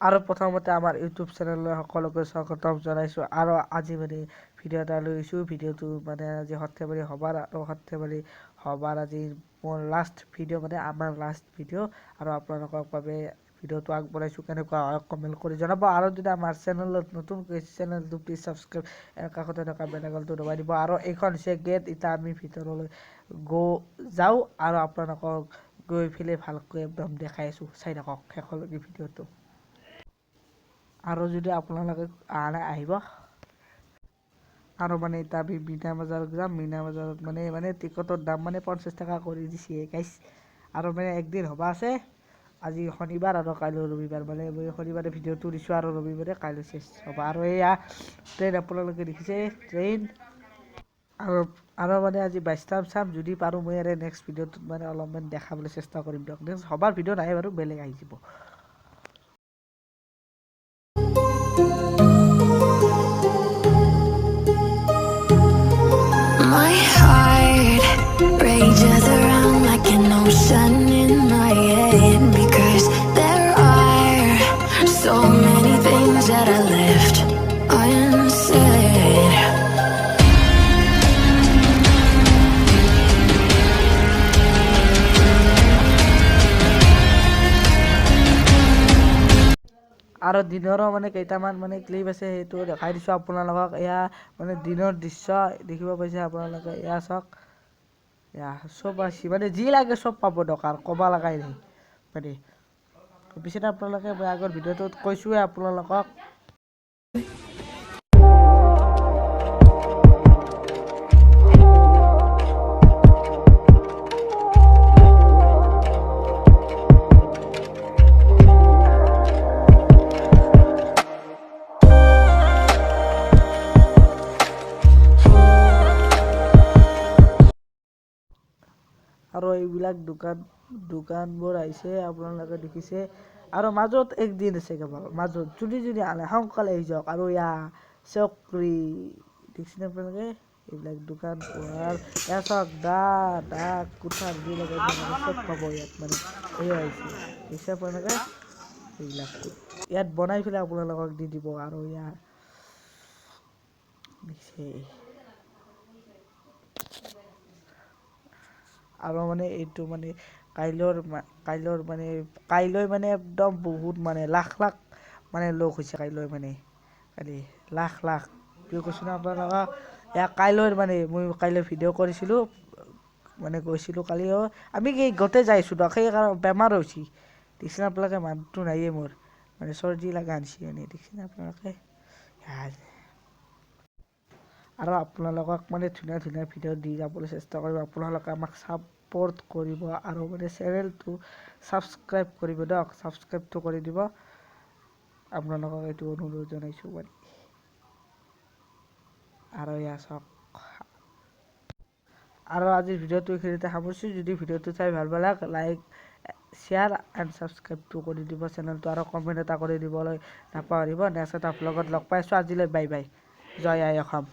আৰু প্ৰথমতে আমাৰ ইউটিউব চেনেললৈ সকলোকে স্বাগতম জনাইছোঁ আৰু আজি মানে ভিডিঅ' এটা লৈছোঁ। ভিডিঅ'টো মানে আজি সৰ্থেবাৰী সভাৰ আৰু সৰ্থেবাৰী সভাৰ আজি মোৰ লাষ্ট ভিডিঅ' মানে আমাৰ লাষ্ট ভিডিঅ' আৰু আপোনালোকৰ বাবে ভিডিঅ'টো আগবঢ়াইছোঁ। কেনেকুৱা হয় কমেণ্ট কৰি জনাব আৰু যদি আমাৰ চেনেলত নতুনকৈ চেনেলটো প্লিজ ছাবস্ক্ৰাইব কাষতে থকা বেলআইকনটো দবাই দিব। আৰু এইখন হৈছে গেট। এতিয়া আমি ভিতৰলৈ যাওঁ আৰু আপোনালোকক গৈ পেলাই ভালকৈ একদম দেখাই আছোঁ। চাই থাকক শেষলৈকে ভিডিঅ'টো। আৰু যদি আপোনালোকে আহিব আৰু মানে এতিয়া আমি মিনা বজাৰত যাম। মিনা বজাৰত মানে টিকটৰ দাম মানে 50 টকা কৰি দিছে গাইছ। আৰু মানে একদিন হ'ব আছে, আজি শনিবাৰ আৰু কাইলৈ ৰবিবাৰ। মানে মই শনিবাৰে ভিডিঅ'টো দিছোঁ আৰু ৰবিবাৰে কাইলৈ চেছ হ'ব। আৰু এয়া ট্ৰেইন আপোনালোকে দেখিছে ট্ৰেইন। আৰু মানে আজি বাইষ্টাম চাম, যদি পাৰোঁ মই আৰু নেক্সট ভিডিঅ'টোত মানে অলপমান দেখাবলৈ চেষ্টা কৰিম দিয়ক। নেক্সট সবাৰ ভিডিঅ' নাহে বাৰু, বেলেগ আহি যাব। My heart rages around like an ocean in my head, because there are so many things that I left unsaid. আৰু দিনৰো মানে কেইটামান মানে ক্লিপ আছে, সেইটো দেখাই দিছোঁ আপোনালোকক। এয়া মানে দিনৰ দৃশ্য দেখিব পাইছে আপোনালোকে। এয়া চাওক, এয়া চব আছে মানে যি লাগে চব পাব দৰকাৰ, ক'ব লগাই নাই মানে। পিছত আপোনালোকে মই আগৰ ভিডিঅ'টোত কৈছোঁৱে আপোনালোকক। আৰু এইবিলাক দোকানবোৰ আহিছে আপোনালোকে দেখিছে। আৰু মাজত একদিন আছে কেৱল, মাজত যদি আনে সোনকালে আহি যাওক। আৰু এয়া চকৰি দেখিছেনে আপোনালোকে, এইবিলাক দোকান পোহাৰ। এয়া চাওক দা কুঠাৰ যি লাগে চব পাব ইয়াত। মানে এয়া আহিছে দেখিছে আপোনালোকে, এইবিলাক ইয়াত বনাই পেলাই আপোনালোকক দি দিব। আৰু ইয়াৰ দেখিছে, আৰু মানে এইটো মানে কাইলৈ মানে একদম বহুত মানে লাখ মানে লোক হৈছে কাইলৈ। মানে কালি লাখ কিয় কৈছোঁ না আপোনালোকক, এয়া কাইলৈৰ মানে মই কাইলৈ ভিডিঅ' কৰিছিলোঁ, মানে গৈছিলোঁ কালি। আমি কি গোটেই যাইছোঁ দিয়ক, সেইকাৰণে বেমাৰ হৈছে দেখিছেনে আপোনালোকে। মানুহটো নাইয়ে মোৰ, মানে চৰ্দি লগা আনিছে মানে দেখিছেনে আপোনালোকে। আৰু আপোনালোকক মানে ধুনীয়া ভিডিঅ' দি যাবলৈ চেষ্টা কৰিম। আপোনালোকে আমাক ছাপোৰ্ট কৰিব আৰু মানে চেনেলটো ছাবস্ক্ৰাইব কৰিব দিয়ক। ছাবস্ক্ৰাইবটো কৰি দিব, আপোনালোকক এইটো অনুৰোধ জনাইছোঁ মানে। আৰু এয়া চাওক, আৰু আজিৰ ভিডিঅ'টো এইখিনিতে সামৰিছোঁ। যদি ভিডিঅ'টো চাই ভাল পালে লাইক শ্বেয়াৰ এণ্ড ছাবস্ক্ৰাইবটো কৰি দিব চেনেলটো, আৰু কমেণ্ট এটা কৰি দিবলৈ নাপাহৰিব। নেক্সট এটা ভ্লগত লগ পাইছোঁ। আজিলৈ বাই বাই, জয় আই অসম।